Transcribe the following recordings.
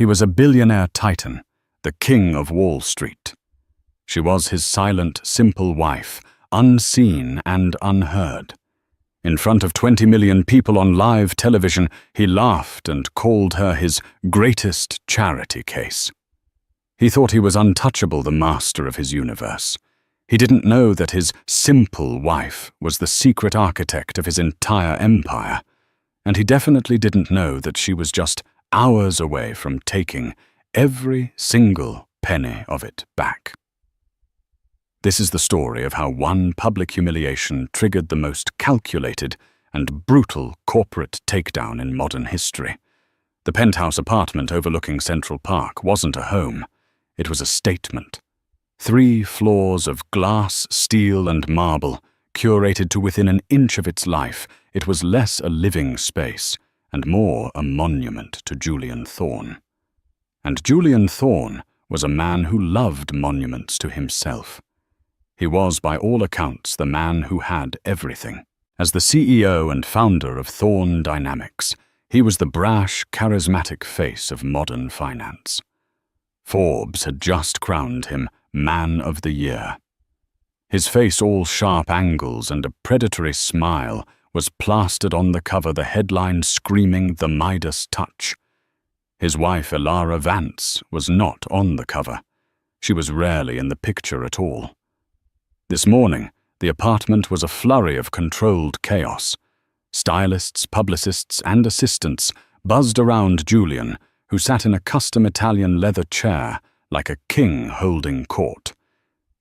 He was a billionaire titan, the king of Wall Street. She was his silent, simple wife, unseen and unheard. In front of 20 million people on live television, he laughed and called her his greatest charity case. He thought he was untouchable, the master of his universe. He didn't know that his simple wife was the secret architect of his entire empire, and he definitely didn't know that she was just hours away from taking every single penny of it back. This is the story of how one public humiliation triggered the most calculated and brutal corporate takedown in modern history. The penthouse apartment overlooking Central Park wasn't a home. It was a statement. 3 floors of glass, steel, and marble, curated to within an inch of its life. It was less a living space and more a monument to Julian Thorne. And Julian Thorne was a man who loved monuments to himself. He was, by all accounts, the man who had everything. As the CEO and founder of Thorne Dynamics, he was the brash, charismatic face of modern finance. Forbes had just crowned him Man of the Year. His face, all sharp angles and a predatory smile, was plastered on the cover, the headline screaming "The Midas Touch." His wife, Elara Vance, was not on the cover. She was rarely in the picture at all. This morning, the apartment was a flurry of controlled chaos. Stylists, publicists, and assistants buzzed around Julian, who sat in a custom Italian leather chair like a king holding court.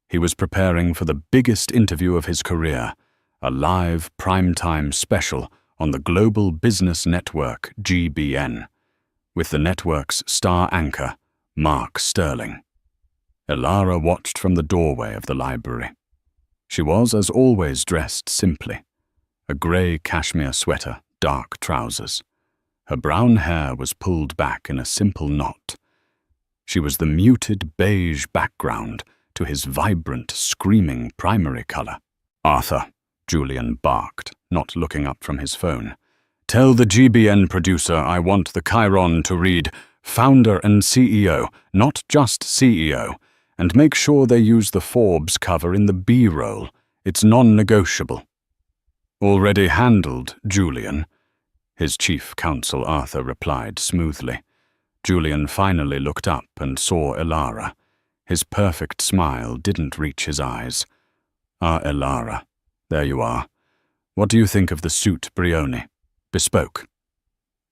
He was preparing for the biggest interview of his career, a live primetime special on the global business network GBN, with the network's star anchor, Mark Sterling. Elara watched from the doorway of the library. She was, as always, dressed simply. A grey cashmere sweater, dark trousers. Her brown hair was pulled back in a simple knot. She was the muted beige background to his vibrant, screaming primary colour. "Arthur," Julian barked, not looking up from his phone. "Tell the GBN producer I want the Chiron to read Founder and CEO, not just CEO, and make sure they use the Forbes cover in the B-roll. It's non-negotiable." "Already handled, Julian," his chief counsel Arthur replied smoothly. Julian finally looked up and saw Elara. His perfect smile didn't reach his eyes. "Ah, Elara, there you are. What do you think of the suit, Brioni? Bespoke?"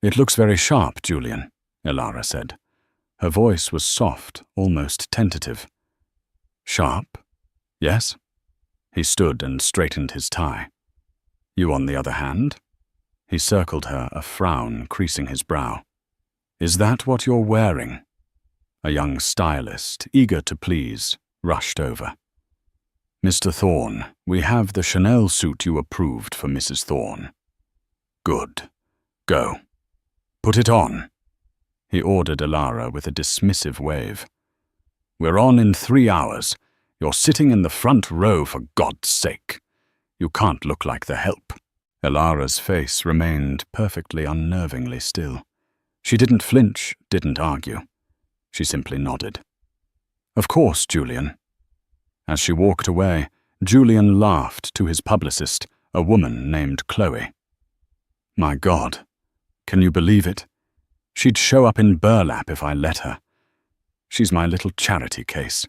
"It looks very sharp, Julian," Elara said. Her voice was soft, almost tentative. "Sharp? Yes?" He stood and straightened his tie. "You, on the other hand?" He circled her, a frown creasing his brow. "Is that what you're wearing?" A young stylist, eager to please, rushed over. "Mr. Thorne, we have the Chanel suit you approved for Mrs. Thorne." "Good. Go. Put it on," he ordered Elara with a dismissive wave. "We're on in 3 hours. You're sitting in the front row, for God's sake. You can't look like the help." Elara's face remained perfectly unnervingly still. She didn't flinch, didn't argue. She simply nodded. "Of course, Julian." As she walked away, Julian laughed to his publicist, a woman named Chloe. "My God, can you believe it? She'd show up in burlap if I let her. She's my little charity case.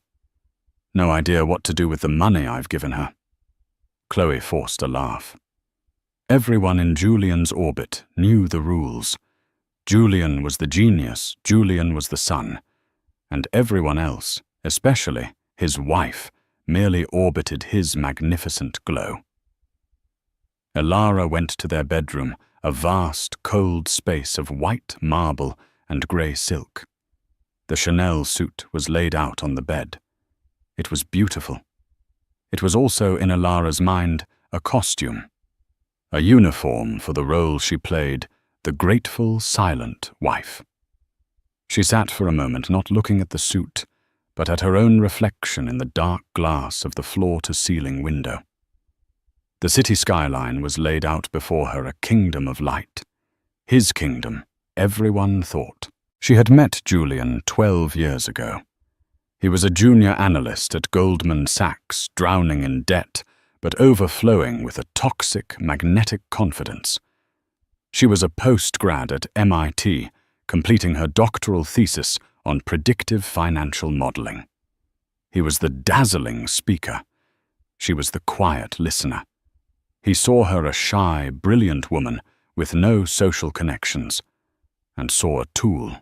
No idea what to do with the money I've given her." Chloe forced a laugh. Everyone in Julian's orbit knew the rules. Julian was the genius, Julian was the sun, and everyone else, especially his wife, merely orbited his magnificent glow. Elara went to their bedroom, a vast, cold space of white marble and grey silk. The Chanel suit was laid out on the bed. It was beautiful. It was also, in Elara's mind, a costume, a uniform for the role she played, the grateful, silent wife. She sat for a moment, not looking at the suit, but at her own reflection in the dark glass of the floor-to-ceiling window. The city skyline was laid out before her, a kingdom of light. His kingdom, everyone thought. She had met Julian 12 years ago. He was a junior analyst at Goldman Sachs, drowning in debt, but overflowing with a toxic, magnetic confidence. She was a postgrad at MIT, completing her doctoral thesis on predictive financial modeling. He was the dazzling speaker. She was the quiet listener. He saw her a shy, brilliant woman with no social connections, and saw a tool.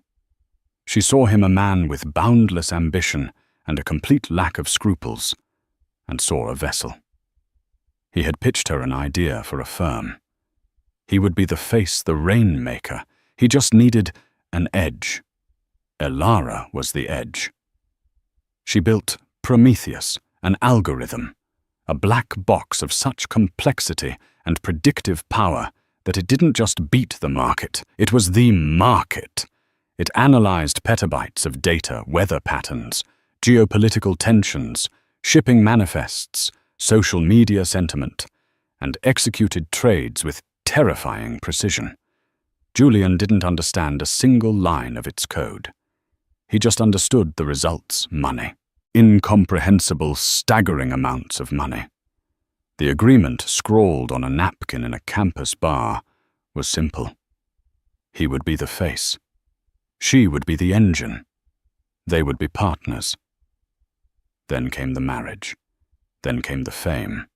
She saw him a man with boundless ambition and a complete lack of scruples, and saw a vessel. He had pitched her an idea for a firm. He would be the face, the rainmaker. He just needed an edge. Elara was the edge. She built Prometheus, an algorithm, a black box of such complexity and predictive power that it didn't just beat the market, it was the market. It analyzed petabytes of data, weather patterns, geopolitical tensions, shipping manifests, social media sentiment, and executed trades with terrifying precision. Julian didn't understand a single line of its code. He just understood the results: money. Incomprehensible, staggering amounts of money. The agreement, scrawled on a napkin in a campus bar, was simple. He would be the face. She would be the engine. They would be partners. Then came the marriage. Then came the fame.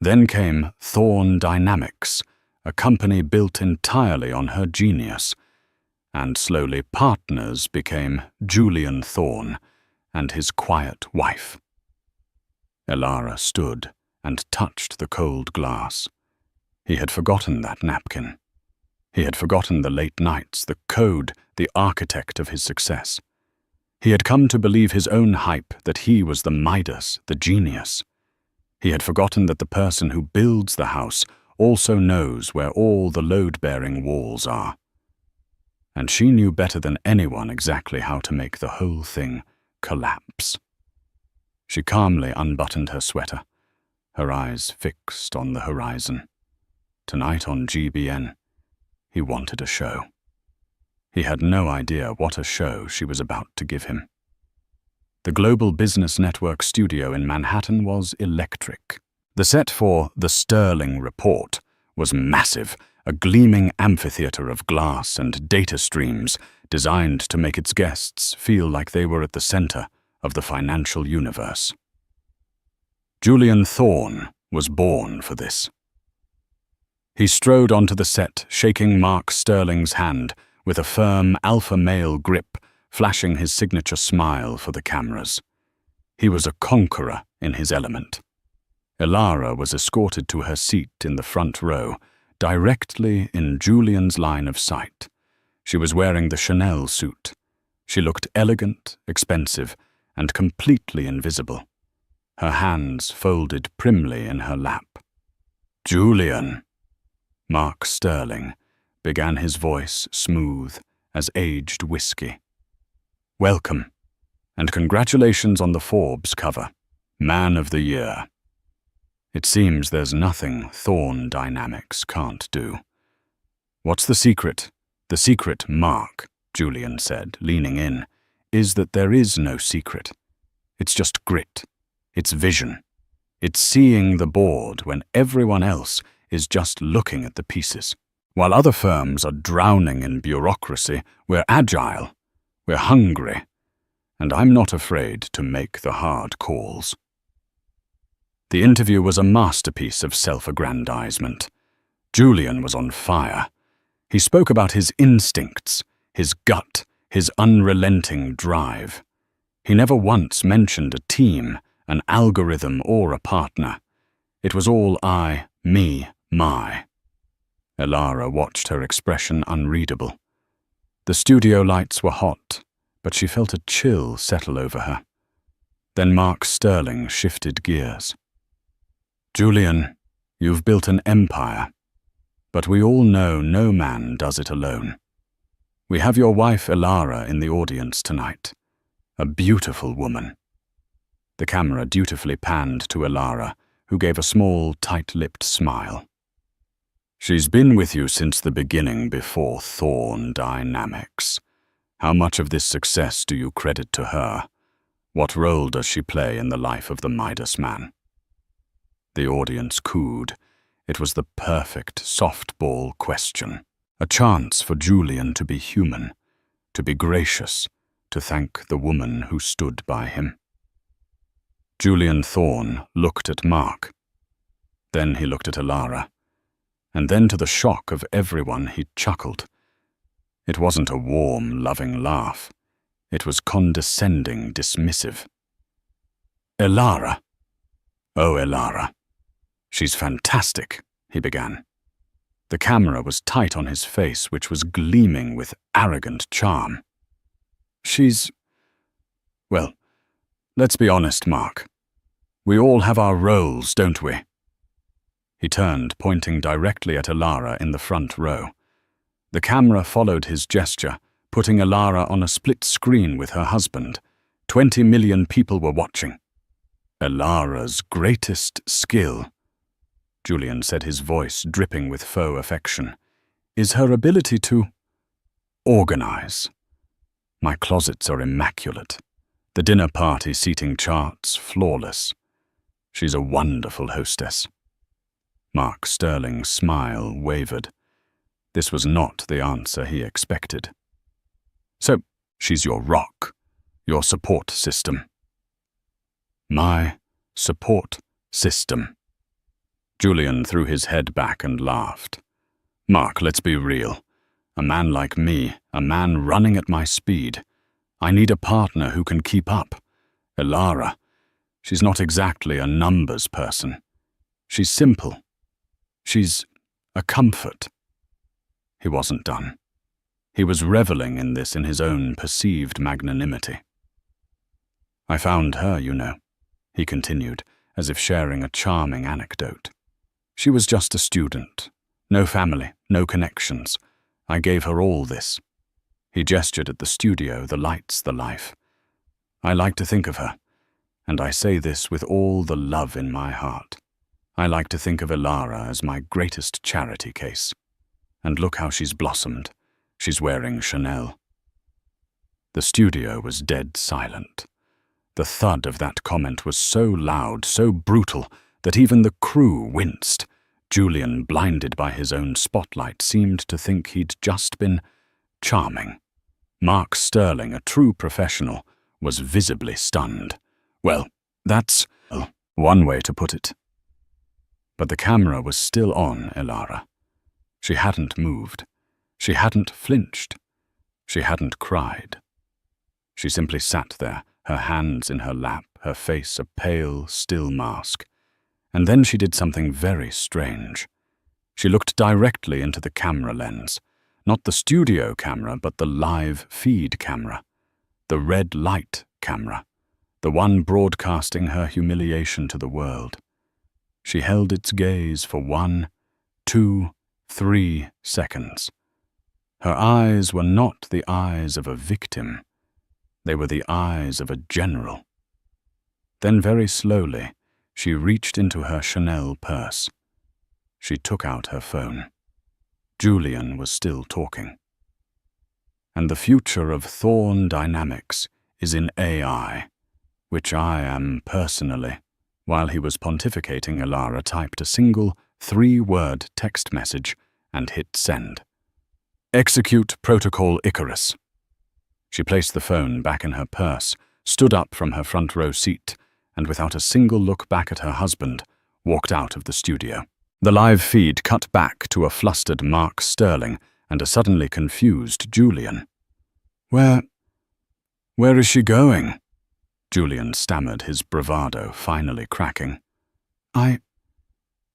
Then came Thorne Dynamics, a company built entirely on her genius, and slowly partners became Julian Thorne and his quiet wife. Elara stood and touched the cold glass. He had forgotten that napkin. He had forgotten the late nights, the code, the architect of his success. He had come to believe his own hype that he was the Midas, the genius. He had forgotten that the person who builds the house also knows where all the load-bearing walls are. And she knew better than anyone exactly how to make the whole thing collapse. She calmly unbuttoned her sweater, her eyes fixed on the horizon. Tonight on GBN, he wanted a show. He had no idea what a show she was about to give him. The Global Business Network studio in Manhattan was electric. The set for The Sterling Report was massive, a gleaming amphitheater of glass and data streams designed to make its guests feel like they were at the center of the financial universe. Julian Thorne was born for this. He strode onto the set, shaking Mark Sterling's hand with a firm alpha male grip, flashing his signature smile for the cameras. He was a conqueror in his element. Elara was escorted to her seat in the front row, directly in Julian's line of sight. She was wearing the Chanel suit. She looked elegant, expensive, and completely invisible. Her hands folded primly in her lap. "Julian," Mark Sterling began, his voice smooth as aged whiskey. "Welcome, and congratulations on the Forbes cover. Man of the Year. It seems there's nothing Thorne Dynamics can't do." "What's the secret?" "The secret, Mark," Julian said, leaning in, "is that there is no secret. It's just grit. It's vision. It's seeing the board when everyone else is just looking at the pieces. While other firms are drowning in bureaucracy, we're agile, we're hungry, and I'm not afraid to make the hard calls." The interview was a masterpiece of self-aggrandizement. Julian was on fire. He spoke about his instincts, his gut, his unrelenting drive. He never once mentioned a team, an algorithm, or a partner. It was all I, me, my. Elara watched, her expression unreadable. The studio lights were hot, but she felt a chill settle over her. Then Mark Sterling shifted gears. "Julian, you've built an empire, but we all know no man does it alone. We have your wife Elara in the audience tonight, a beautiful woman." The camera dutifully panned to Elara, who gave a small, tight-lipped smile. "She's been with you since the beginning, before Thorne Dynamics. How much of this success do you credit to her? What role does she play in the life of the Midas man?" The audience cooed. It was the perfect softball question. A chance for Julian to be human, to be gracious, to thank the woman who stood by him. Julian Thorne looked at Mark. Then he looked at Alara. And then, to the shock of everyone, he chuckled. It wasn't a warm, loving laugh. It was condescending, dismissive. "Alara. Oh, Alara. She's fantastic," he began. The camera was tight on his face, which was gleaming with arrogant charm. Well, let's be honest, Mark. We all have our roles, don't we?" He turned, pointing directly at Alara in the front row. The camera followed his gesture, putting Alara on a split screen with her husband. 20 million people were watching. Alara's greatest skill, Julian said, his voice dripping with faux affection, is her ability to organize. My closets are immaculate. The dinner party seating charts flawless. She's a wonderful hostess. Mark Sterling's smile wavered. This was not the answer he expected. "So, she's your rock, your support system." "My support system." Julian threw his head back and laughed. "Mark, let's be real. A man like me, a man running at my speed. I need a partner who can keep up. Alara, she's not exactly a numbers person. She's simple. She's a comfort." He wasn't done. He was reveling in this in his own perceived magnanimity. "I found her, you know," he continued, as if sharing a charming anecdote. "She was just a student. No family, no connections. I gave her all this." He gestured at the studio, the lights, the life. "I like to think of her, and I say this with all the love in my heart. I like to think of Alara as my greatest charity case. And look how she's blossomed. She's wearing Chanel." The studio was dead silent. The thud of that comment was so loud, so brutal, that even the crew winced. Julian, blinded by his own spotlight, seemed to think he'd just been charming. Mark Sterling, a true professional, was visibly stunned. "Well, that's one way to put it." But the camera was still on Alara. She hadn't moved. She hadn't flinched. She hadn't cried. She simply sat there, her hands in her lap, her face a pale, still mask. And then she did something very strange. She looked directly into the camera lens. Not the studio camera, but the live feed camera. The red light camera. The one broadcasting her humiliation to the world. She held its gaze for 1, 2, 3 seconds. Her eyes were not the eyes of a victim. They were the eyes of a general. Then very slowly, she reached into her Chanel purse. She took out her phone. Julian was still talking. "And the future of Thorne Dynamics is in AI, which I am personally." While he was pontificating, Alara typed a single 3-word text message and hit send. "Execute Protocol Icarus." She placed the phone back in her purse, stood up from her front row seat, and without a single look back at her husband, walked out of the studio. The live feed cut back to a flustered Mark Sterling and a suddenly confused Julian. Where is she going?" Julian stammered, his bravado finally cracking.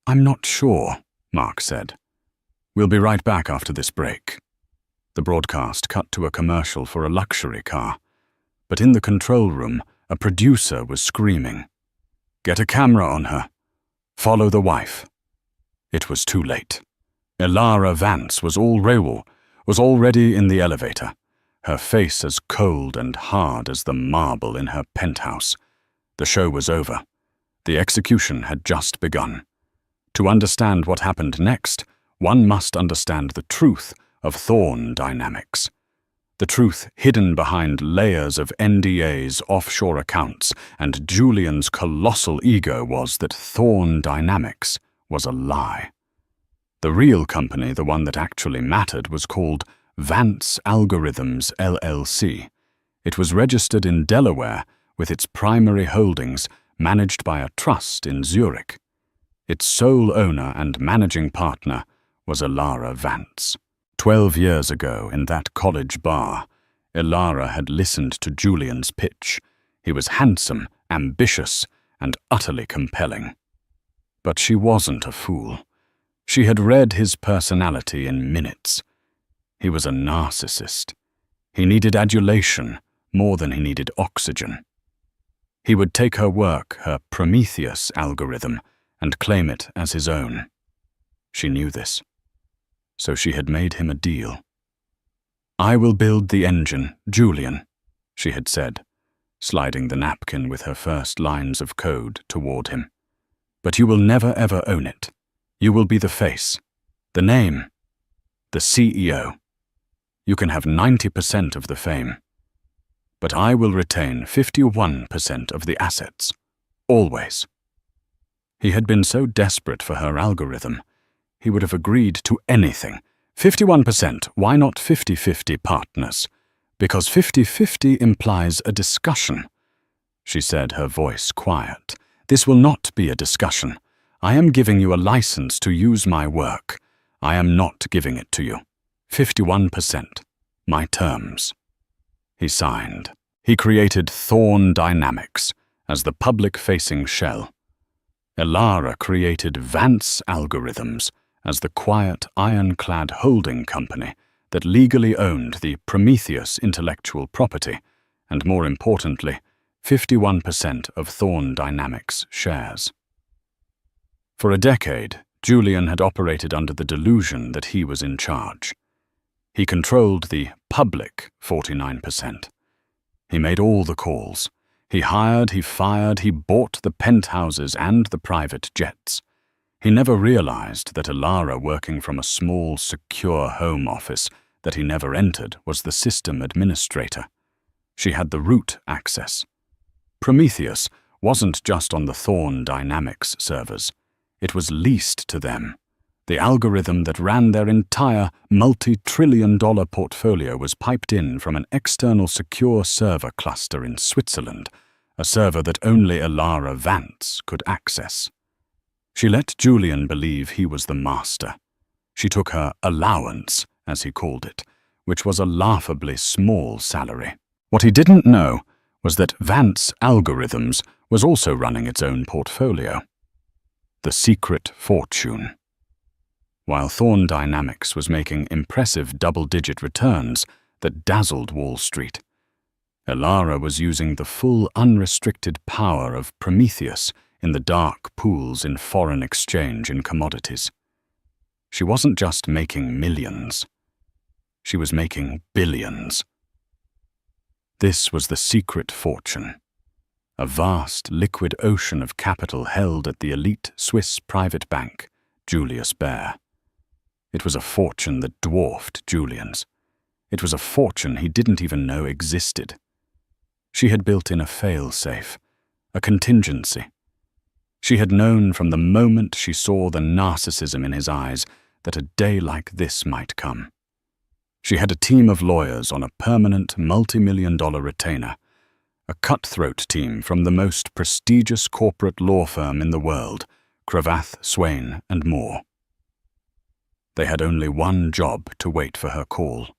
I'm not sure," Mark said. "We'll be right back after this break." The broadcast cut to a commercial for a luxury car, but in the control room, a producer was screaming, "Get a camera on her. Follow the wife." It was too late. Alara Vance was already in the elevator, her face as cold and hard as the marble in her penthouse. The show was over. The execution had just begun. To understand what happened next, one must understand the truth of Thorne Dynamics. The truth hidden behind layers of NDAs, offshore accounts, and Julian's colossal ego was that Thorn Dynamics was a lie. The real company, the one that actually mattered, was called Vance Algorithms LLC. It was registered in Delaware with its primary holdings managed by a trust in Zurich. Its sole owner and managing partner was Elara Vance. 12 years ago, in that college bar, Elara had listened to Julian's pitch. He was handsome, ambitious, and utterly compelling. But she wasn't a fool. She had read his personality in minutes. He was a narcissist. He needed adulation more than he needed oxygen. He would take her work, her Prometheus algorithm, and claim it as his own. She knew this. So she had made him a deal. "I will build the engine, Julian," she had said, sliding the napkin with her first lines of code toward him. "But you will never ever own it. You will be the face, the name, the CEO. You can have 90% of the fame. But I will retain 51% of the assets. Always." He had been so desperate for her algorithm, he would have agreed to anything. 51%, why not 50-50 partners? Because 50-50 implies a discussion. She said, her voice quiet. "This will not be a discussion. I am giving you a license to use my work. I am not giving it to you. 51%. My terms." He signed. He created Thorn Dynamics as the public-facing shell. Elara created Vance Algorithms as the quiet, ironclad holding company that legally owned the Prometheus intellectual property and, more importantly, 51% of Thorn Dynamics shares. For a decade, Julian had operated under the delusion that he was in charge. He controlled the public 49%. He made all the calls. He hired, he fired, he bought the penthouses and the private jets. He never realized that Elara, working from a small, secure home office that he never entered, was the system administrator. She had the root access. Prometheus wasn't just on the Thorn Dynamics servers. It was leased to them. The algorithm that ran their entire multi-trillion-dollar portfolio was piped in from an external secure server cluster in Switzerland, a server that only Elara Vance could access. She let Julian believe he was the master. She took her allowance, as he called it, which was a laughably small salary. What he didn't know was that Vance Algorithms was also running its own portfolio. The secret fortune. While Thorn Dynamics was making impressive double-digit returns that dazzled Wall Street, Elara was using the full unrestricted power of Prometheus in the dark pools in foreign exchange and commodities. She wasn't just making millions. She was making billions. This was the secret fortune, a vast liquid ocean of capital held at the elite Swiss private bank, Julius Baer. It was a fortune that dwarfed Julian's. It was a fortune he didn't even know existed. She had built in a fail-safe, a contingency. She had known from the moment she saw the narcissism in his eyes that a day like this might come. She had a team of lawyers on a permanent multi-million-dollar retainer, a cutthroat team from the most prestigious corporate law firm in the world, Cravath, Swain, and Moore. They had only one job to wait for her call.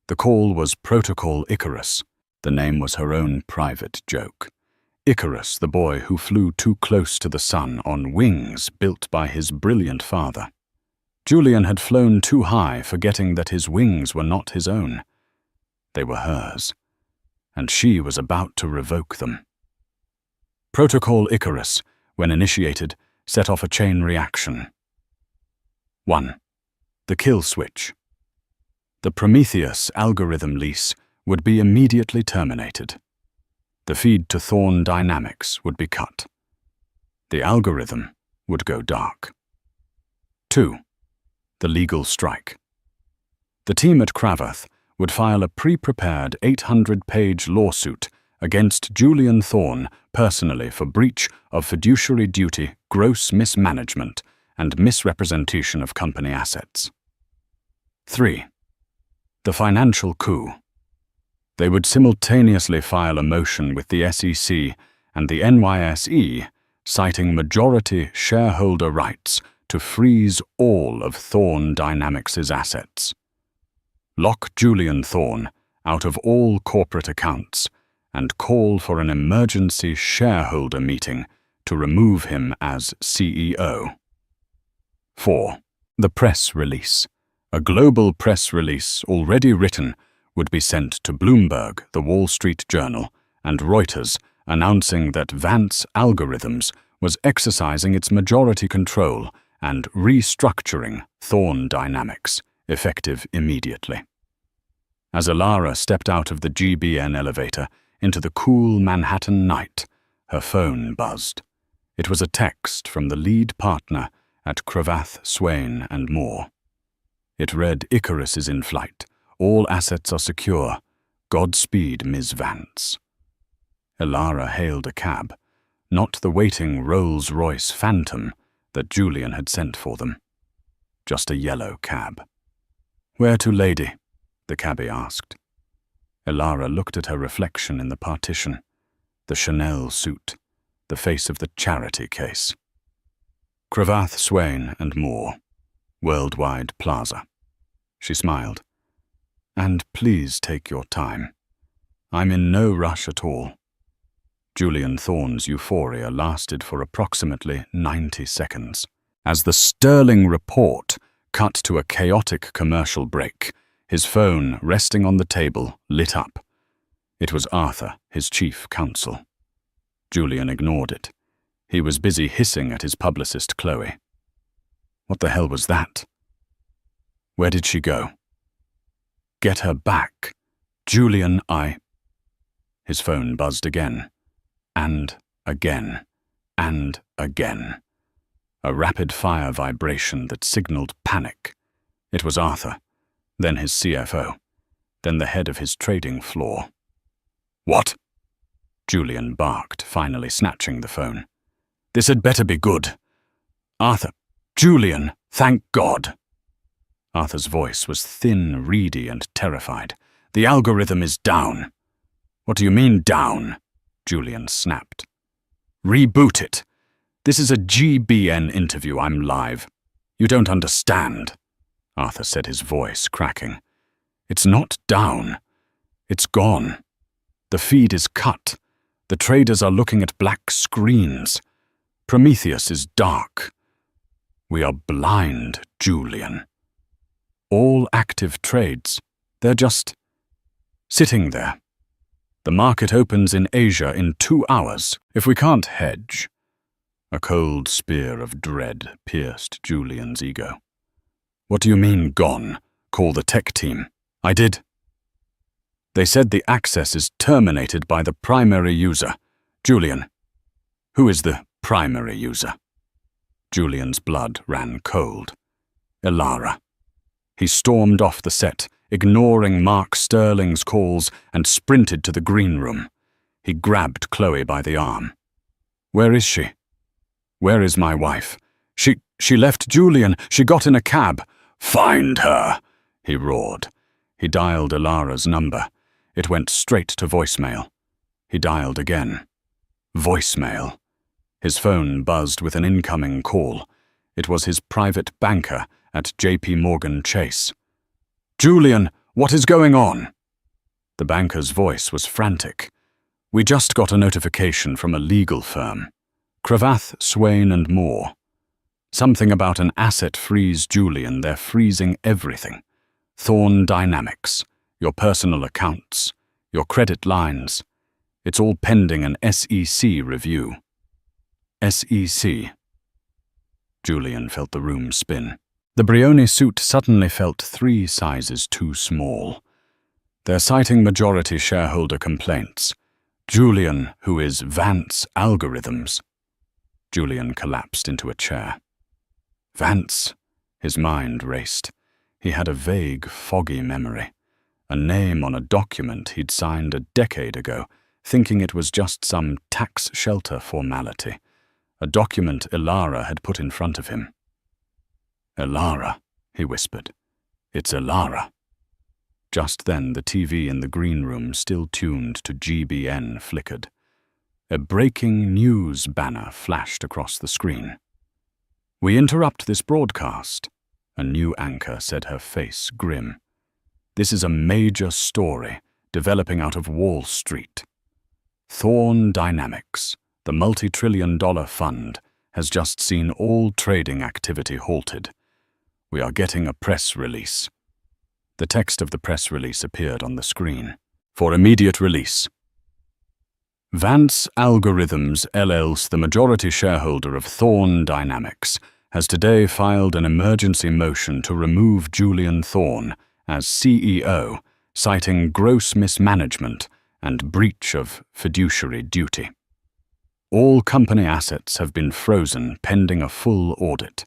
The call was Protocol Icarus. The name was her own private joke. Icarus, the boy who flew too close to the sun on wings built by his brilliant father. Julian had flown too high, forgetting that his wings were not his own. They were hers, and she was about to revoke them. Protocol Icarus, when initiated, set off a chain reaction. 1. The kill switch. The Prometheus algorithm lease would be immediately terminated. The feed to Thorn Dynamics would be cut. The algorithm would go dark. 2. The legal strike. The team at Cravath would file a pre-prepared 800-page lawsuit against Julian Thorne personally for breach of fiduciary duty, gross mismanagement, and misrepresentation of company assets. 3. The financial coup. They would simultaneously file a motion with the SEC and the NYSE, citing majority shareholder rights to freeze all of Thorne Dynamics' assets. Lock Julian Thorne out of all corporate accounts and call for an emergency shareholder meeting to remove him as CEO. 4. The press release. A global press release already written would be sent to Bloomberg, the Wall Street Journal, and Reuters, announcing that Vance Algorithms was exercising its majority control and restructuring Thorne Dynamics, effective immediately. As Elara stepped out of the GBN elevator into the cool Manhattan night, her phone buzzed. It was a text from the lead partner at Cravath, Swaine & Moore. It read, "Icarus is in flight. All assets are secure. Godspeed, Ms. Vance." Elara hailed a cab, not the waiting Rolls-Royce Phantom that Julian had sent for them. Just a yellow cab. "Where to, lady?" the cabbie asked. Elara looked at her reflection in the partition, the Chanel suit, the face of the charity case. "Cravath, Swaine & Moore, Worldwide Plaza." She smiled. "And please take your time. I'm in no rush at all." Julian Thorne's euphoria lasted for approximately 90 seconds. As the sterling report cut to a chaotic commercial break, his phone, resting on the table, lit up. It was Arthur, his chief counsel. Julian ignored it. He was busy hissing at his publicist, Chloe. What the hell was that? Where did she go? Get her back. Julian, His phone buzzed again. And again. And again. A rapid-fire vibration that signaled panic. It was Arthur, then his CFO, then the head of his trading floor. "What?" Julian barked, finally snatching the phone. "This had better be good. Arthur, Julian, thank God." Arthur's voice was thin, reedy, and terrified. "The algorithm is down." "What do you mean, down?" Julian snapped. "Reboot it. This is a GBN interview. I'm live." "You don't understand," Arthur said, his voice cracking. "It's not down. It's gone. The feed is cut. The traders are looking at black screens. Prometheus is dark. We are blind, Julian. All active trades, they're just sitting there. The market opens in Asia in 2 hours. If we can't hedge..." A cold spear of dread pierced Julian's ego. "What do you mean, gone? Call the tech team." "I did. They said the access is terminated by the primary user. Julian, who is the primary user?" Julian's blood ran cold. "Elara." He stormed off the set, ignoring Mark Sterling's calls, and sprinted to the green room. He grabbed Chloe by the arm. "Where is she? Where is my wife? She left Julian. She got in a cab." "Find her," he roared. He dialed Elara's number. It went straight to voicemail. He dialed again. Voicemail. His phone buzzed with an incoming call. It was his private banker at JP Morgan Chase. "Julian, what is going on?" The banker's voice was frantic. "We just got a notification from a legal firm. Cravath, Swaine & Moore. Something about an asset freeze, Julian. They're freezing everything. Thorne Dynamics, your personal accounts, your credit lines. It's all pending an SEC review." SEC. Julian felt the room spin. The Brioni suit suddenly felt 3 sizes too small. They're citing majority shareholder complaints. Julian, who is Vance Algorithms. Julian collapsed into a chair. Vance. His mind raced. He had a vague, foggy memory. a name on a document he'd signed a decade ago, thinking it was just some tax shelter formality, a document Ilara had put in front of him. "Ilara," he whispered. "It's Ilara." Just then the TV in the green room, still tuned to GBN, flickered. A breaking news banner flashed across the screen. "We interrupt this broadcast," a new anchor said, her face grim. "This is a major story developing out of Wall Street. Thorn Dynamics, the multi-trillion-dollar fund, has just seen all trading activity halted. We are getting a press release." The text of the press release appeared on the screen. "For immediate release. Vance Algorithms LLC, the majority shareholder of Thorn Dynamics, has today filed an emergency motion to remove Julian Thorn as CEO, citing gross mismanagement and breach of fiduciary duty. All company assets have been frozen pending a full audit.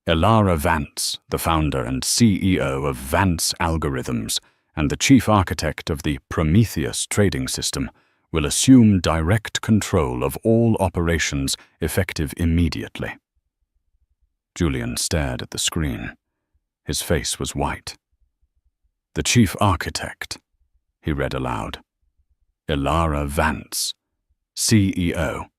Ilara Vance, the founder and CEO of Vance Algorithms and the chief architect of the Prometheus trading system, will assume direct control of all operations effective immediately." Julian stared at the screen. His face was white. "The chief architect," he read aloud. "Ilara Vance, CEO."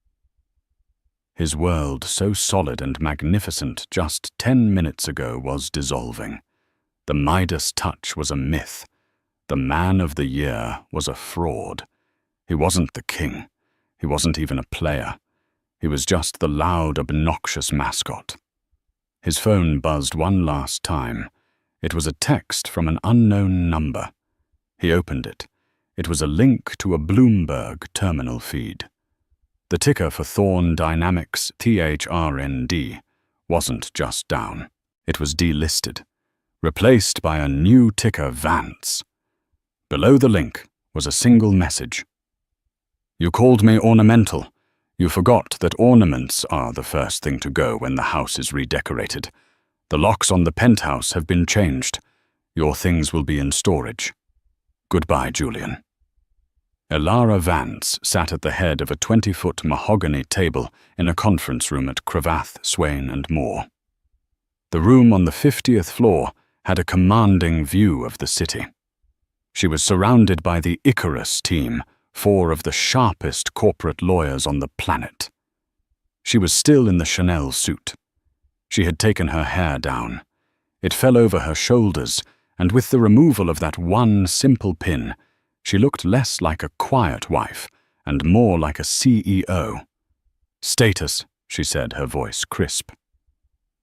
His world, so solid and magnificent just 10 minutes ago, was dissolving. The Midas touch was a myth. The man of the year was a fraud. He wasn't the king. He wasn't even a player. He was just the loud, obnoxious mascot. His phone buzzed one last time. It was a text from an unknown number. He opened it. It was a link to a Bloomberg terminal feed. The ticker for Thorn Dynamics, THRND, wasn't just down. It was delisted, replaced by a new ticker, Vance. Below the link was a single message. "You called me ornamental. You forgot that ornaments are the first thing to go when the house is redecorated. The locks on the penthouse have been changed. Your things will be in storage. Goodbye, Julian." Ilara Vance sat at the head of a 20-foot mahogany table in a conference room at Cravath, Swain and Moore. The room on the 50th floor had a commanding view of the city. She was surrounded by the Icarus team, 4 of the sharpest corporate lawyers on the planet. She was still in the Chanel suit. She had taken her hair down. It fell over her shoulders, and with the removal of that one simple pin, she looked less like a quiet wife and more like a CEO. "Status," she said, her voice crisp.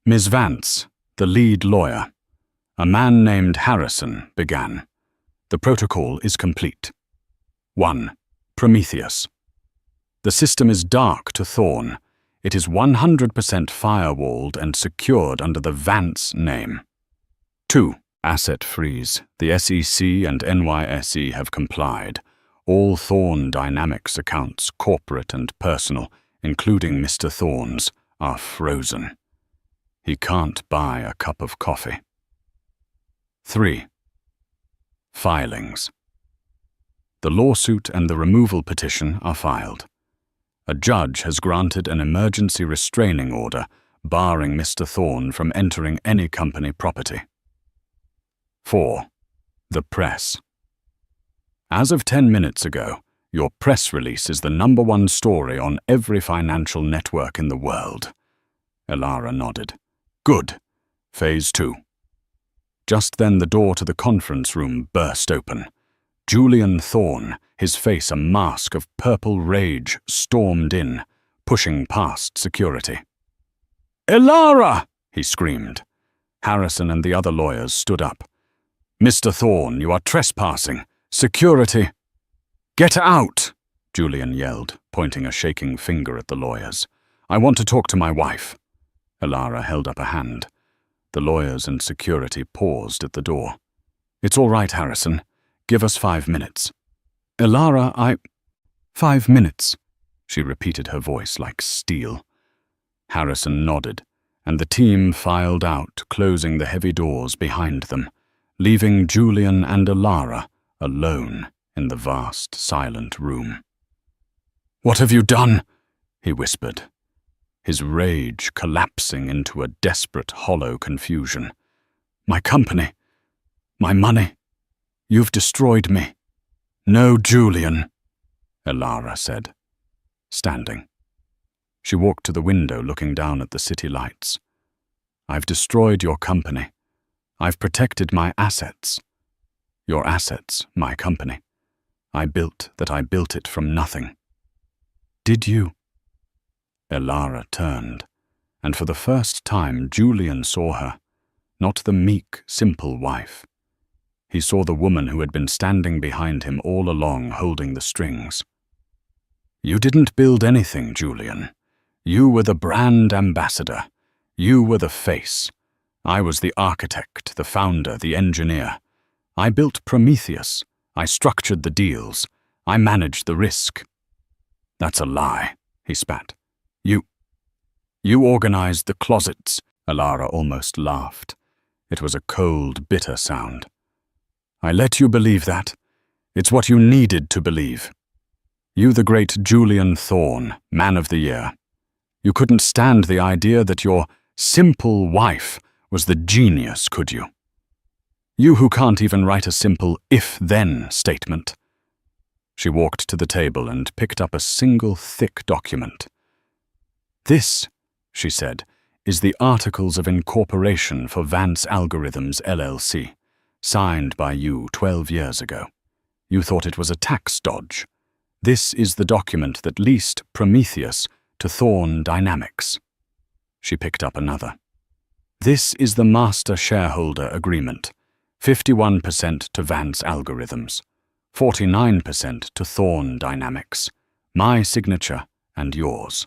"Ms. Vance, the lead lawyer." A man named Harrison began. "The protocol is complete. 1. Prometheus. The system is dark to Thorn. It is 100% firewalled and secured under the Vance name. 2. Asset freeze. The SEC and NYSE have complied. All Thorn Dynamics accounts, corporate and personal, including Mr. Thorn's, are frozen. He can't buy a cup of coffee. 3. Filings. The lawsuit and the removal petition are filed. A judge has granted an emergency restraining order barring Mr. Thorn from entering any company property. 4. The press. As of 10 minutes ago, your press release is the #1 story on every financial network in the world. Ilara nodded. Good. Phase 2. Just then the door to the conference room burst open. Julian Thorn, his face a mask of purple rage, stormed in, pushing past security. "Ilara!" he screamed. Harrison and the other lawyers stood up. "Mr. Thorn, you are trespassing. Security!" "Get out!" Julian yelled, pointing a shaking finger at the lawyers. "I want to talk to my wife." Ilara held up a hand. The lawyers and security paused at the door. "It's all right, Harrison. Give us 5 minutes." "Ilara, 5 minutes," she repeated, her voice like steel. Harrison nodded, and the team filed out, closing the heavy doors behind them. leaving Julian and Alara alone in the vast, silent room. "What have you done?" he whispered, his rage collapsing into a desperate, hollow confusion. "My company, my money, you've destroyed me." "No, Julian," Alara said, standing. She walked to the window, looking down at the city lights. "I've destroyed your company. I've protected my assets. Your assets, my company. I built it from nothing." "Did you?" Alara turned, and for the first time Julian saw her, not the meek, simple wife. He saw the woman who had been standing behind him all along, holding the strings. "You didn't build anything, Julian. You were the brand ambassador. You were the face. I was the architect, the founder, the engineer. I built Prometheus. I structured the deals. I managed the risk." "That's a lie," he spat. You organized the closets." Alara almost laughed. It was a cold, bitter sound. "I let you believe that. It's what you needed to believe. You, the great Julian Thorne, Man of the Year. You couldn't stand the idea that your simple wife was the genius, could you? You who can't even write a simple if-then statement." She walked to the table and picked up a single thick document. "This," she said, "is the Articles of Incorporation for Vance Algorithms, LLC, signed by you 12 years ago. You thought it was a tax dodge. This is the document that leased Prometheus to Thorne Dynamics." She picked up another. "This is the Master Shareholder Agreement, 51% to Vance Algorithms, 49% to Thorne Dynamics, my signature and yours."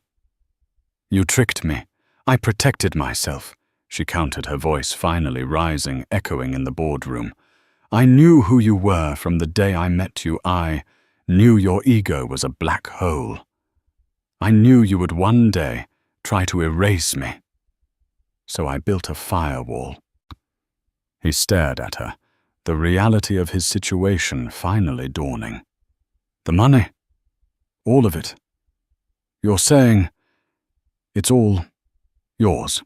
"You tricked me. I protected myself," she countered, her voice finally rising, echoing in the boardroom. "I knew who you were from the day I met you. I knew your ego was a black hole. I knew you would one day try to erase me. So I built a firewall." He stared at her, the reality of his situation finally dawning. "The money? All of it? You're saying it's all yours?"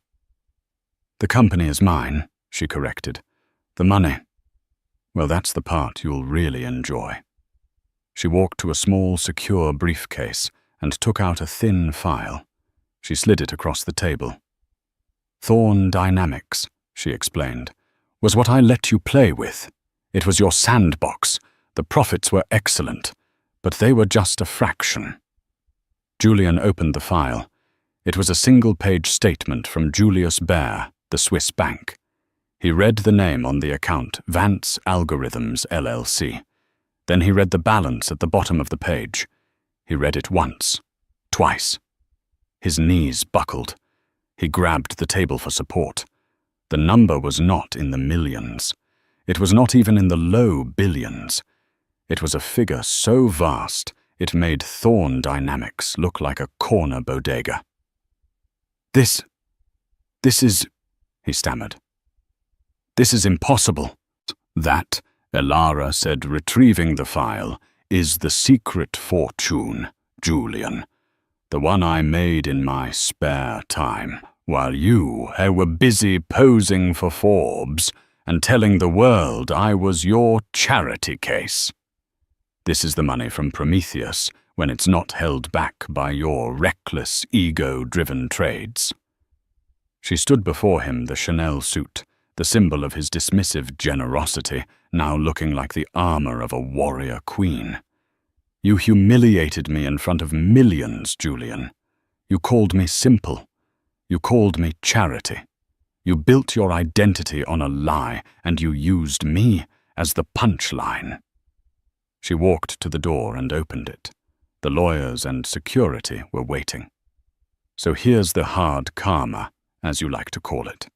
"The company is mine," she corrected. "The money, well, that's the part you'll really enjoy." She walked to a small, secure briefcase and took out a thin file. She slid it across the table. "Thorne Dynamics," she explained, "was what I let you play with. It was your sandbox. The profits were excellent, but they were just a fraction." Julian opened the file. It was a single-page statement from Julius Baer, the Swiss bank. He read the name on the account, Vance Algorithms, LLC. Then he read the balance at the bottom of the page. He read it once, twice. His knees buckled. He grabbed the table for support. The number was not in the millions. It was not even in the low billions. It was a figure so vast it made Thorne Dynamics look like a corner bodega. This is," he stammered. "This is impossible." "That," Alara said, retrieving the file, "is the secret fortune, Julian. The one I made in my spare time, while you were busy posing for Forbes and telling the world I was your charity case. This is the money from Prometheus when it's not held back by your reckless, ego-driven trades." She stood before him, the Chanel suit, the symbol of his dismissive generosity, now looking like the armor of a warrior queen. "You humiliated me in front of millions, Julian. You called me simple. You called me charity. You built your identity on a lie, and you used me as the punchline." She walked to the door and opened it. The lawyers and security were waiting. "So here's the hard karma, as you like to call it.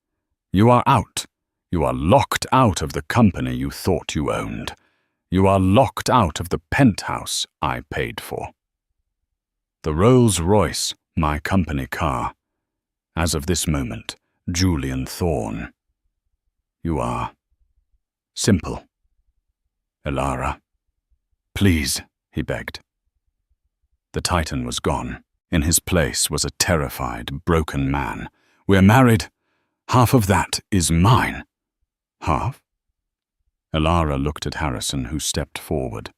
You are out. You are locked out of the company you thought you owned. You are locked out of the penthouse I paid for. The Rolls-Royce, my company car. As of this moment, Julian Thorne. You are simple. "Elara, please," he begged. The Titan was gone. In his place was a terrified, broken man. "We're married. Half of that is mine." "Half?" Elara looked at Harrison, who stepped forward.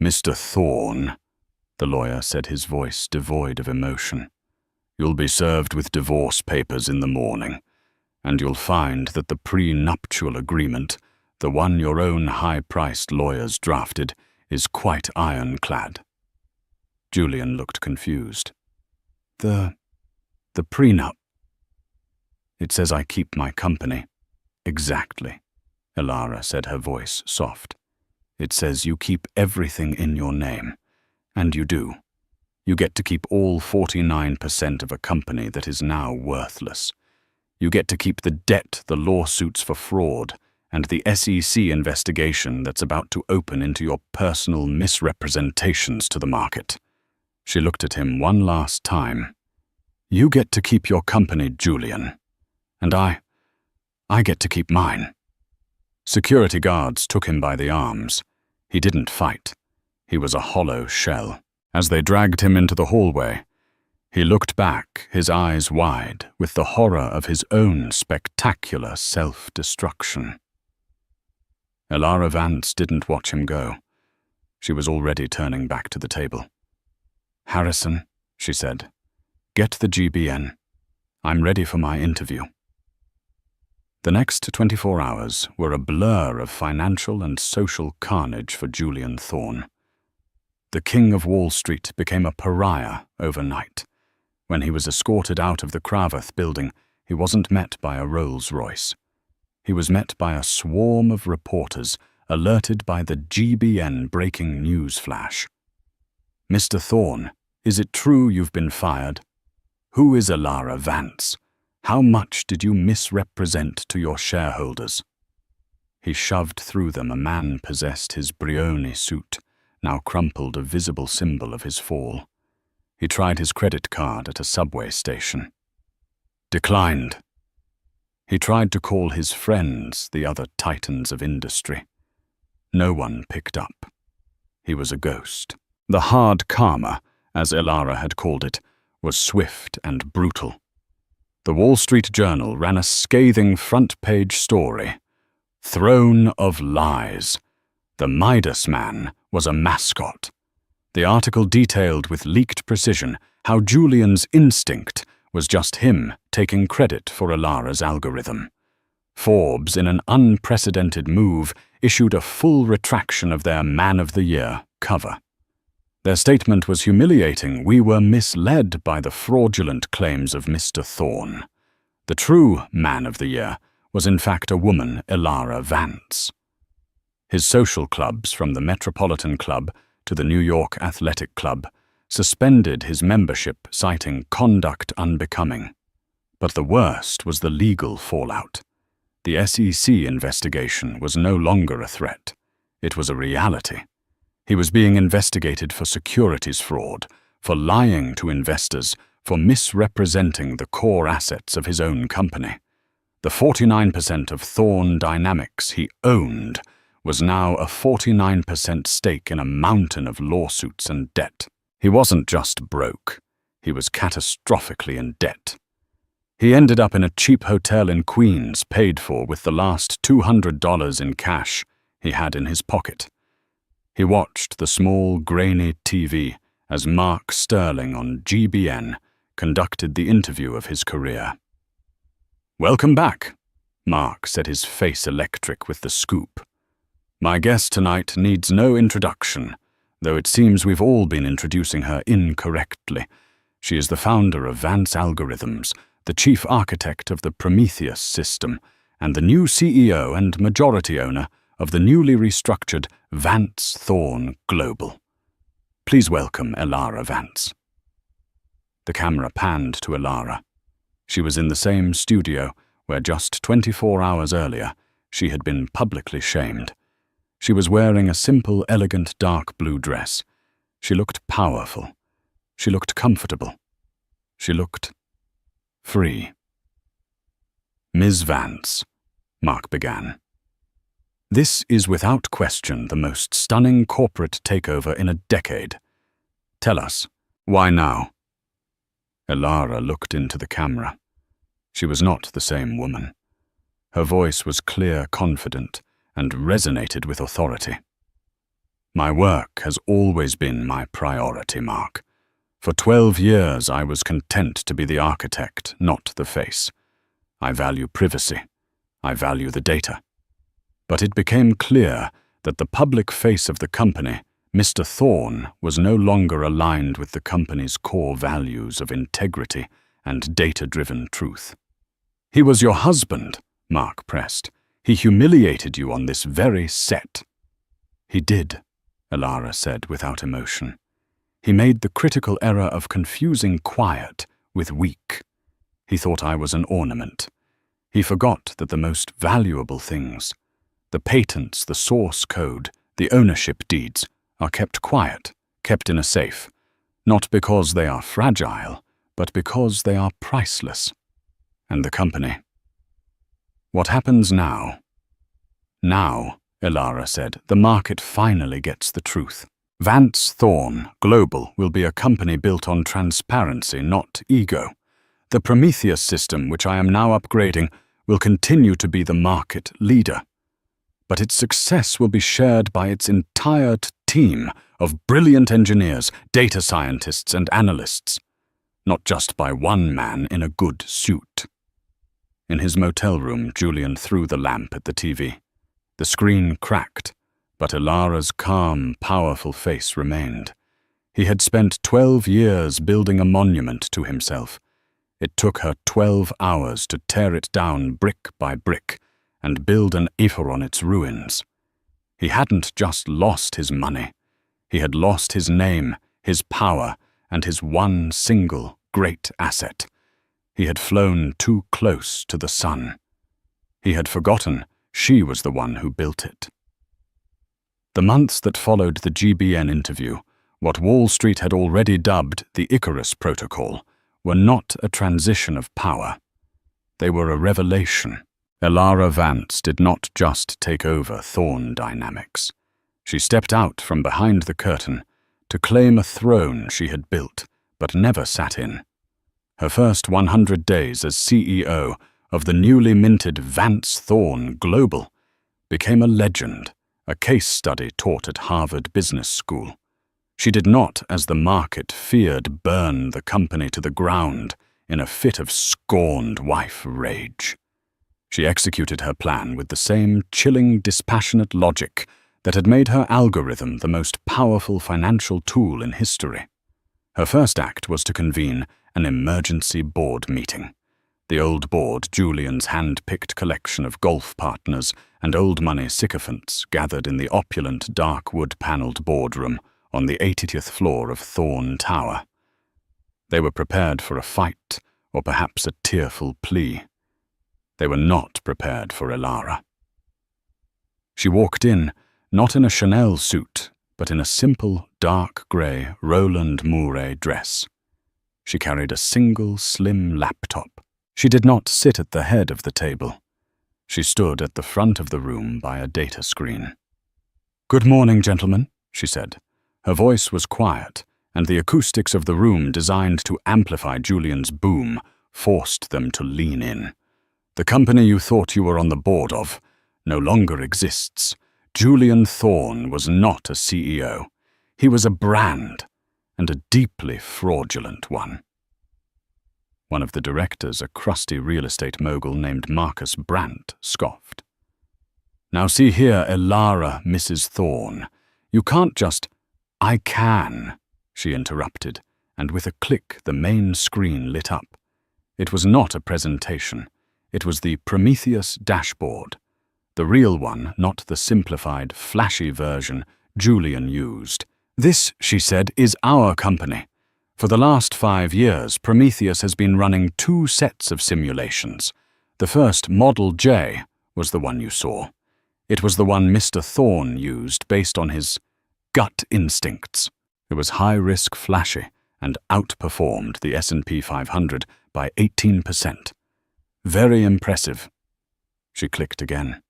"Mr. Thorne," the lawyer said, his voice devoid of emotion, "you'll be served with divorce papers in the morning, and you'll find that the prenuptial agreement, the one your own high-priced lawyers drafted, is quite ironclad." Julian looked confused. The prenup. "It says I keep my company." "Exactly," Elara said, her voice soft. "It says you keep everything in your name. And you do. You get to keep all 49% of a company that is now worthless. You get to keep the debt, the lawsuits for fraud, and the SEC investigation that's about to open into your personal misrepresentations to the market." She looked at him one last time. "You get to keep your company, Julian. And I get to keep mine." Security guards took him by the arms. He didn't fight. He was a hollow shell. As they dragged him into the hallway, he looked back, his eyes wide, with the horror of his own spectacular self-destruction. Elara Vance didn't watch him go. She was already turning back to the table. "Harrison," she said, "get the GBN. I'm ready for my interview." The next 24 hours were a blur of financial and social carnage for Julian Thorne. The King of Wall Street became a pariah overnight. When he was escorted out of the Cravath building, he wasn't met by a Rolls-Royce. He was met by a swarm of reporters alerted by the GBN breaking news flash. "Mr. Thorne, is it true you've been fired? Who is Elara Vance? How much did you misrepresent to your shareholders?" He shoved through them a man possessed his Brioni suit, now crumpled, a visible symbol of his fall. He tried his credit card at a subway station. Declined. He tried to call his friends, the other titans of industry. No one picked up. He was a ghost. The hard karma, as Elara had called it, was swift and brutal. The Wall Street Journal ran a scathing front-page story. "Throne of Lies. The Midas Man was a mascot." The article detailed with leaked precision how Julian's instinct was just him taking credit for Elara's algorithm. Forbes, in an unprecedented move, issued a full retraction of their Man of the Year cover. Their statement was humiliating. "We were misled by the fraudulent claims of Mr. Thorne. The true Man of the Year was in fact a woman, Elara Vance." His social clubs, from the Metropolitan Club to the New York Athletic Club, suspended his membership, citing conduct unbecoming. But the worst was the legal fallout. The SEC investigation was no longer a threat. It was a reality. He was being investigated for securities fraud, for lying to investors, for misrepresenting the core assets of his own company. The 49% of Thorne Dynamics he owned was now a 49% stake in a mountain of lawsuits and debt. He wasn't just broke. He was catastrophically in debt. He ended up in a cheap hotel in Queens, paid for with the last $200 in cash he had in his pocket. He watched the small, grainy TV as Mark Sterling on GBN conducted the interview of his career. "Welcome back," Mark said, his face electric with the scoop. "My guest tonight needs no introduction, though it seems we've all been introducing her incorrectly. She is the founder of Vance Algorithms, the chief architect of the Prometheus system, and the new CEO and majority owner of the newly restructured Vance Thorne Global. Please welcome Elara Vance." The camera panned to Elara. She was in the same studio where just 24 hours earlier she had been publicly shamed. She was wearing a simple, elegant dark blue dress. She looked powerful. She looked comfortable. She looked free. "Ms. Vance," Mark began. This is without question the most stunning corporate takeover in a decade. Tell us, why now? Elara looked into the camera. She was not the same woman. Her voice was clear, confident, and resonated with authority. My work has always been my priority, Mark. For 12 years I was content to be the architect, not the face. I value privacy. I value the data. But it became clear that the public face of the company, Mr. Thorne, was no longer aligned with the company's core values of integrity and data-driven truth. He was your husband, Mark pressed. He humiliated you on this very set. He did, Elara said without emotion. He made the critical error of confusing quiet with weak. He thought I was an ornament. He forgot that the most valuable things, the patents, the source code, the ownership deeds, are kept quiet, kept in a safe, not because they are fragile, but because they are priceless. And the company. What happens now? Now, Elara said, the market finally gets the truth. Vance Thorne Global will be a company built on transparency, not ego. The Prometheus system, which I am now upgrading, will continue to be the market leader. But its success will be shared by its entire team of brilliant engineers, data scientists, and analysts, not just by one man in a good suit. In his motel room, Julian threw the lamp at the TV. The screen cracked, but Elara's calm, powerful face remained. He had spent 12 years building a monument to himself. It took her 12 hours to tear it down brick by brick and build an Aether on its ruins. He hadn't just lost his money. He had lost his name, his power, and his one single great asset. He had flown too close to the sun. He had forgotten she was the one who built it. The months that followed the GBN interview, what Wall Street had already dubbed the Icarus Protocol, were not a transition of power. They were a revelation. Elara Vance did not just take over Thorne Dynamics. She stepped out from behind the curtain to claim a throne she had built but never sat in. Her first 100 days as CEO of the newly minted Vance Thorne Global became a legend, a case study taught at Harvard Business School. She did not, as the market feared, burn the company to the ground in a fit of scorned wife rage. She executed her plan with the same chilling, dispassionate logic that had made her algorithm the most powerful financial tool in history. Her first act was to convene an emergency board meeting. The old board, Julian's hand-picked collection of golf partners and old money sycophants, gathered in the opulent, dark wood-paneled boardroom on the 80th floor of Thorne Tower. They were prepared for a fight, or perhaps a tearful plea. They were not prepared for Elara. She walked in, not in a Chanel suit, but in a simple, dark grey Roland Mouret dress. She carried a single, slim laptop. She did not sit at the head of the table. She stood at the front of the room by a data screen. "Good morning, gentlemen," she said. Her voice was quiet, and the acoustics of the room, designed to amplify Julian's boom, forced them to lean in. "The company you thought you were on the board of no longer exists. Julian Thorne was not a CEO. He was a brand, and a deeply fraudulent one." One of the directors, a crusty real estate mogul named Marcus Brandt, scoffed. "Now see here, Elara, Mrs. Thorne. You can't just—" "I can," she interrupted, and with a click the main screen lit up. It was not a presentation. It was the Prometheus dashboard. The real one, not the simplified, flashy version Julian used. "This," she said, "is our company. For the last 5 years, Prometheus has been running 2 sets of simulations. The first, Model J, was the one you saw. It was the one Mr. Thorne used based on his gut instincts. It was high-risk flashy and outperformed the S&P 500 by 18%. Very impressive." She clicked again.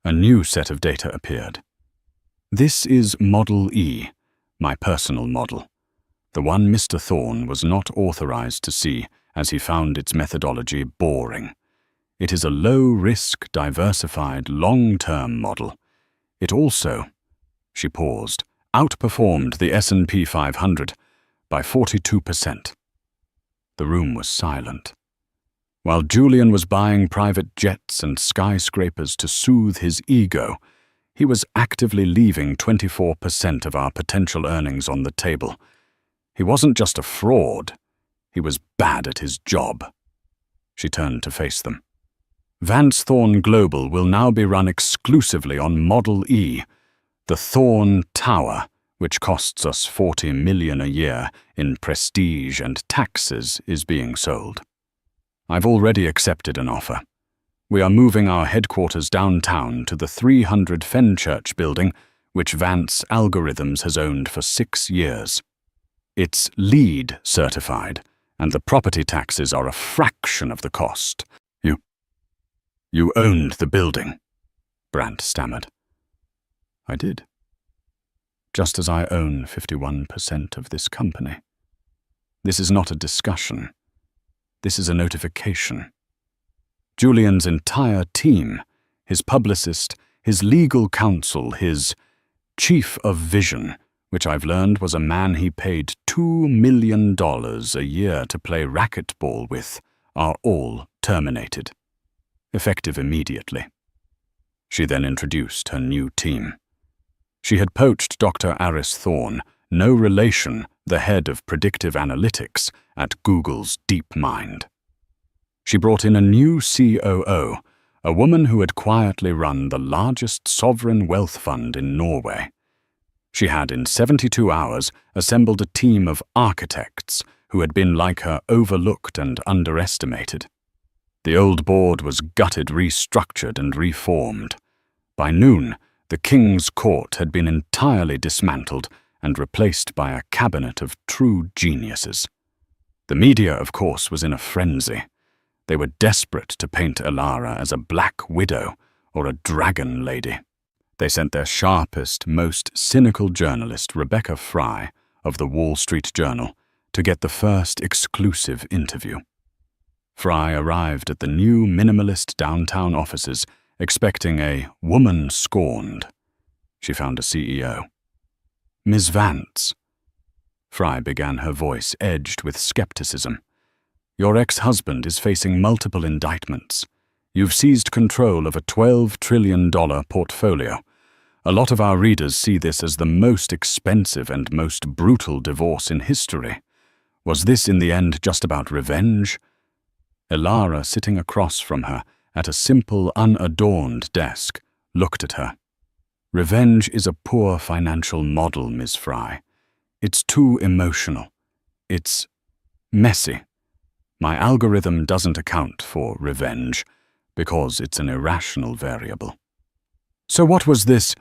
A new set of data appeared. This is Model E, my personal model. The one Mr. Thorne was not authorized to see, as he found its methodology boring. It is a low-risk, diversified, long-term model. It also, she paused, outperformed the S&P 500 by 42%. The room was silent. While Julian was buying private jets and skyscrapers to soothe his ego, he was actively leaving 24% of our potential earnings on the table. He wasn't just a fraud, he was bad at his job. She turned to face them. Vance Thorne Global will now be run exclusively on Model E. The Thorne Tower, which costs us $40 million a year in prestige and taxes, is being sold. I've already accepted an offer. We are moving our headquarters downtown to the 300 Fenchurch building, which Vance Algorithms has owned for 6 years. It's LEED certified, and the property taxes are a fraction of the cost. You owned the building, Brandt stammered. I did. Just as I own 51% of this company. This is not a discussion. This is a notification. Julian's entire team, his publicist, his legal counsel, his chief of vision, which I've learned was a man he paid $2 million a year to play racquetball with, are all terminated. Effective immediately. She then introduced her new team. She had poached Dr. Aris Thorne, no relation, the head of predictive analytics at Google's DeepMind. She brought in a new COO, a woman who had quietly run the largest sovereign wealth fund in Norway. She had, in 72 hours, assembled a team of architects who had been like her overlooked and underestimated. The old board was gutted, restructured, and reformed. By noon, the King's Court had been entirely dismantled and replaced by a cabinet of true geniuses. The media, of course, was in a frenzy. They were desperate to paint Elara as a black widow or a dragon lady. They sent their sharpest, most cynical journalist, Rebecca Fry, of the Wall Street Journal, to get the first exclusive interview. Fry arrived at the new minimalist downtown offices expecting a woman scorned. She found a CEO. Ms. Vance. Fry began, her voice edged with skepticism. Your ex-husband is facing multiple indictments. You've seized control of a $12 trillion portfolio. A lot of our readers see this as the most expensive and most brutal divorce in history. Was this in the end just about revenge? Elara, sitting across from her at a simple, unadorned desk, looked at her. Revenge is a poor financial model, Ms. Fry. It's too emotional. It's messy. My algorithm doesn't account for revenge because it's an irrational variable. So what was this?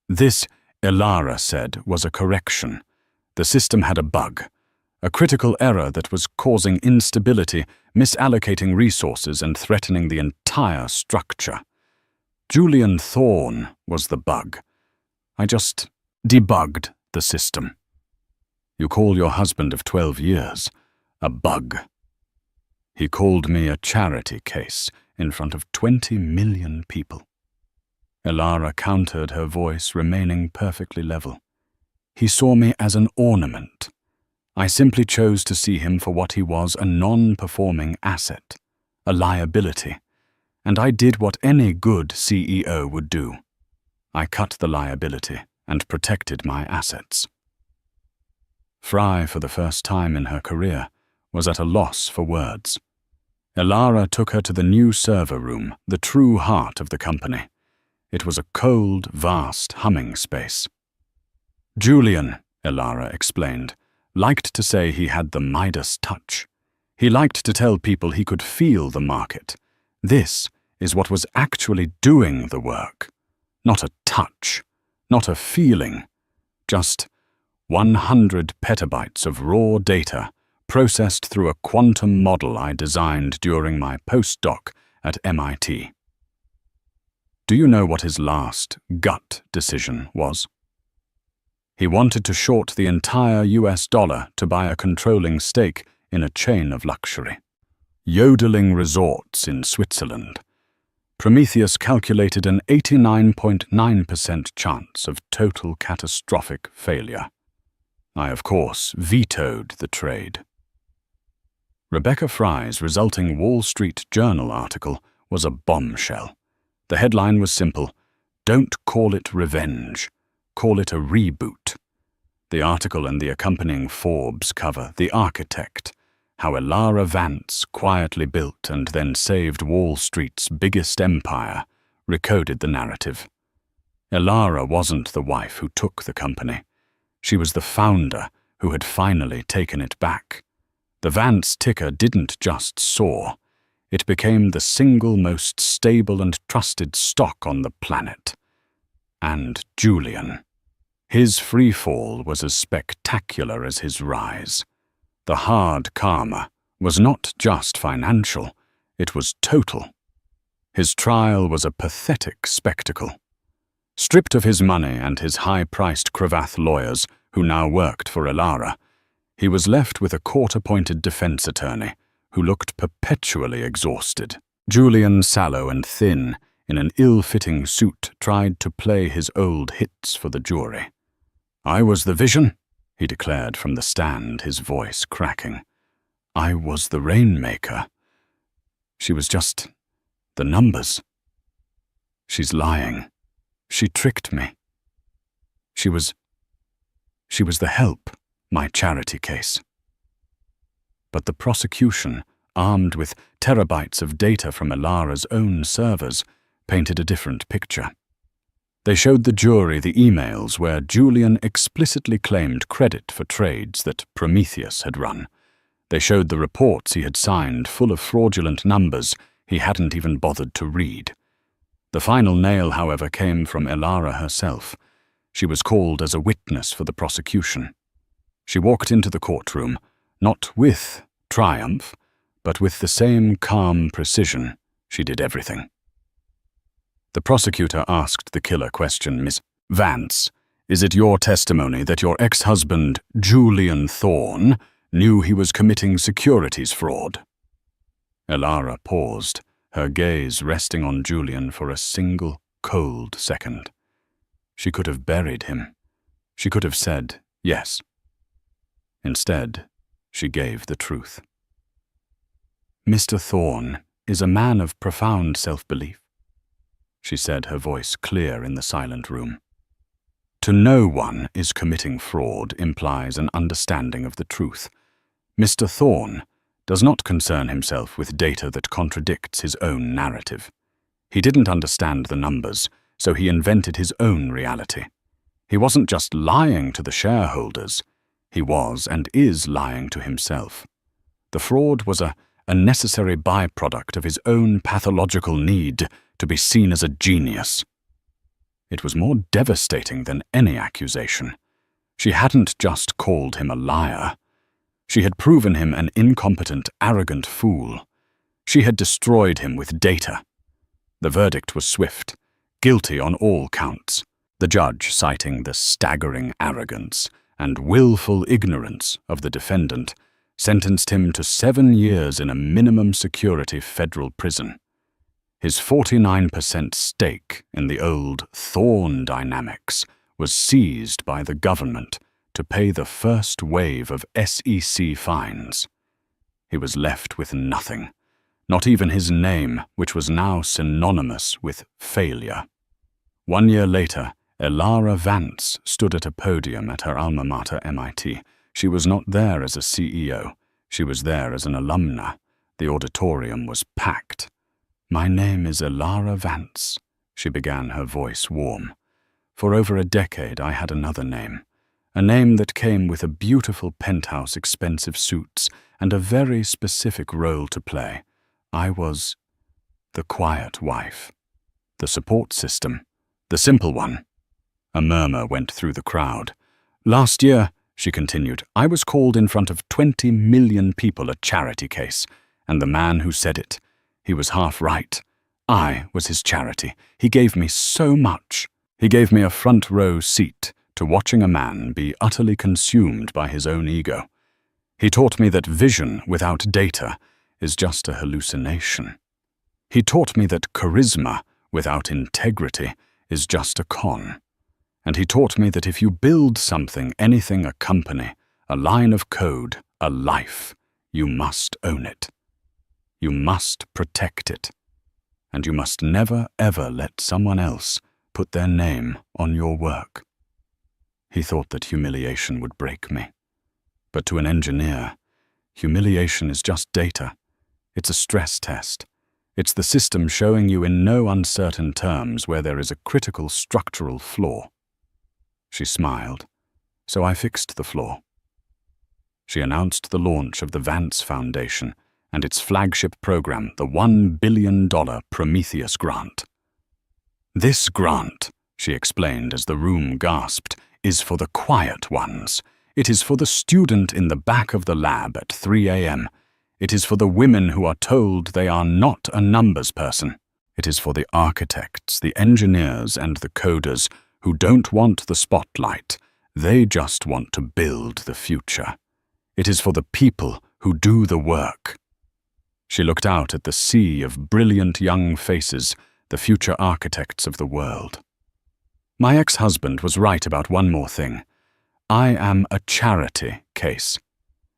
This, Elara said, was a correction. The system had a bug. A critical error that was causing instability, misallocating resources, and threatening the entire structure. Julian Thorne was the bug. I just debugged the system. You call your husband of 12 years a bug. He called me a charity case in front of 20 million people. Elara countered, her voice remaining perfectly level. He saw me as an ornament. I simply chose to see him for what he was, a non-performing asset, a liability, and I did what any good CEO would do. I cut the liability and protected my assets. Fry, for the first time in her career, was at a loss for words. Elara took her to the new server room, the true heart of the company. It was a cold, vast humming space. Julian, Elara explained, liked to say he had the Midas touch. He liked to tell people he could feel the market. This is what was actually doing the work. Not a touch, not a feeling, just 100 petabytes of raw data processed through a quantum model I designed during my postdoc at MIT. Do you know what his last gut decision was? He wanted to short the entire US dollar to buy a controlling stake in a chain of luxury. Yodeling resorts in Switzerland. Prometheus calculated an 89.9% chance of total catastrophic failure. I, of course, vetoed the trade. Rebecca Fry's resulting Wall Street Journal article was a bombshell. The headline was simple: "Don't call it revenge, call it a reboot." The article and the accompanying Forbes cover, "The Architect," how Elara Vance quietly built and then saved Wall Street's biggest empire, recoded the narrative. Elara wasn't the wife who took the company. She was the founder who had finally taken it back. The Vance ticker didn't just soar. It became the single most stable and trusted stock on the planet. And Julian. His free fall was as spectacular as his rise. The hard karma was not just financial, it was total. His trial was a pathetic spectacle. Stripped of his money and his high-priced Cravath lawyers, who now worked for Elara, he was left with a court-appointed defense attorney who looked perpetually exhausted. Julian, sallow and thin, in an ill-fitting suit, tried to play his old hits for the jury. "I was the vision," he declared from the stand, his voice cracking. "I was the rainmaker. She was just the numbers. She's lying. She tricked me. She was the help, my charity case." But the prosecution, armed with terabytes of data from Elara's own servers, painted a different picture. They showed the jury the emails where Julian explicitly claimed credit for trades that Prometheus had run. They showed the reports he had signed full of fraudulent numbers he hadn't even bothered to read. The final nail, however, came from Elara herself. She was called as a witness for the prosecution. She walked into the courtroom, not with triumph, but with the same calm precision. She did everything. The prosecutor asked the killer question, "Miss Vance, is it your testimony that your ex-husband, Julian Thorne, knew he was committing securities fraud?" Elara paused, her gaze resting on Julian for a single, cold second. She could have buried him. She could have said yes. Instead, she gave the truth. "Mr. Thorne is a man of profound self-belief," she said, her voice clear in the silent room. "To know one is committing fraud implies an understanding of the truth. Mr. Thorne does not concern himself with data that contradicts his own narrative. He didn't understand the numbers, so he invented his own reality. He wasn't just lying to the shareholders. He was and is lying to himself. The fraud was a necessary byproduct of his own pathological need to be seen as a genius. It was more devastating than any accusation. She hadn't just called him a liar. She had proven him an incompetent, arrogant fool. She had destroyed him with data. The verdict was swift, guilty on all counts, the judge citing the staggering arrogance and willful ignorance of the defendant, sentenced him to 7 years in a minimum security federal prison. His 49% stake in the old Thorne Dynamics was seized by the government to pay the first wave of SEC fines. He was left with nothing, not even his name, which was now synonymous with failure. 1 year later, Elara Vance stood at a podium at her alma mater, MIT. She was not there as a CEO. She was there as an alumna. The auditorium was packed. "My name is Elara Vance," she began, her voice warm. "For over a decade I had another name. A name that came with a beautiful penthouse, expensive suits, and a very specific role to play. I was the quiet wife, the support system, the simple one." A murmur went through the crowd. "Last year," she continued, "I was called in front of 20 million people a charity case, and the man who said it, he was half right. I was his charity. He gave me so much. He gave me a front row seat to watching a man be utterly consumed by his own ego. He taught me that vision without data is just a hallucination. He taught me that charisma without integrity is just a con. And he taught me that if you build something, anything, a company, a line of code, a life, you must own it. You must protect it. And you must never, ever let someone else put their name on your work. He thought that humiliation would break me. But to an engineer, humiliation is just data. It's a stress test. It's the system showing you in no uncertain terms where there is a critical structural flaw. She smiled, so I fixed the flaw. She announced the launch of the Vance Foundation and its flagship program, the $1 billion Prometheus Grant. This grant, she explained as the room gasped, is for the quiet ones. It is for the student in the back of the lab at 3 a.m. It is for the women who are told they are not a numbers person. It is for the architects, the engineers, and the coders who don't want the spotlight. They just want to build the future. It is for the people who do the work. She looked out at the sea of brilliant young faces, the future architects of the world. My ex-husband was right about one more thing. I am a charity case,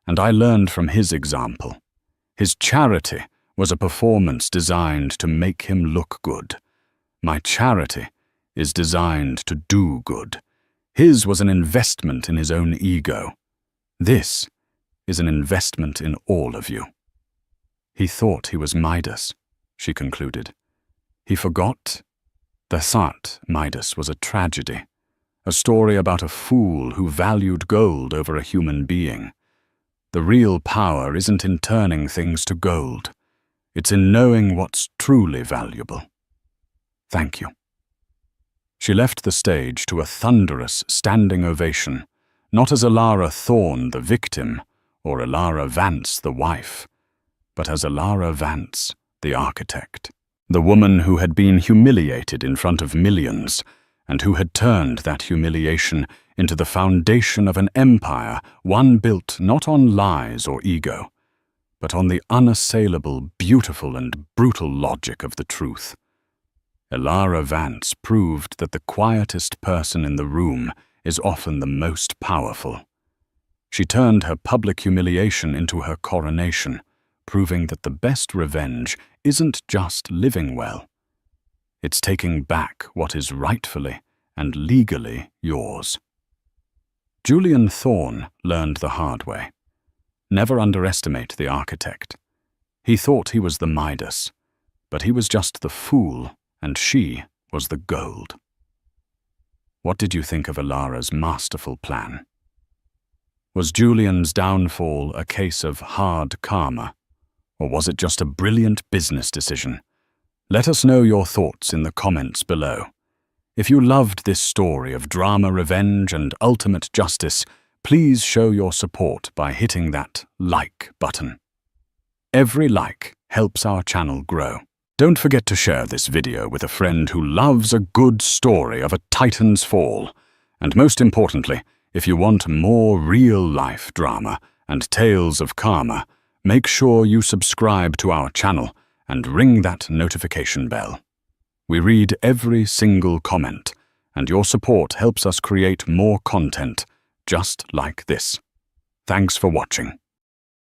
and I learned from his example. His charity was a performance designed to make him look good. My charity is designed to do good. His was an investment in his own ego. This is an investment in all of you. He thought he was Midas, she concluded. He forgot. The thought Midas was a tragedy, a story about a fool who valued gold over a human being. The real power isn't in turning things to gold. It's in knowing what's truly valuable. Thank you. She left the stage to a thunderous standing ovation, not as Alara Thorne, the victim, or Alara Vance, the wife, but as Alara Vance, the architect, the woman who had been humiliated in front of millions, and who had turned that humiliation into the foundation of an empire, one built not on lies or ego, but on the unassailable, beautiful, and brutal logic of the truth. Alara Vance proved that the quietest person in the room is often the most powerful. She turned her public humiliation into her coronation, proving that the best revenge isn't just living well. It's taking back what is rightfully and legally yours. Julian Thorne learned the hard way. Never underestimate the architect. He thought he was the Midas, but he was just the fool, and she was the gold. What did you think of Alara's masterful plan? Was Julian's downfall a case of hard karma, or was it just a brilliant business decision? Let us know your thoughts in the comments below. If you loved this story of drama, revenge, and ultimate justice, please show your support by hitting that like button. Every like helps our channel grow. Don't forget to share this video with a friend who loves a good story of a Titan's fall. And most importantly, if you want more real-life drama and tales of karma, make sure you subscribe to our channel and ring that notification bell. We read every single comment, and your support helps us create more content just like this. Thanks for watching.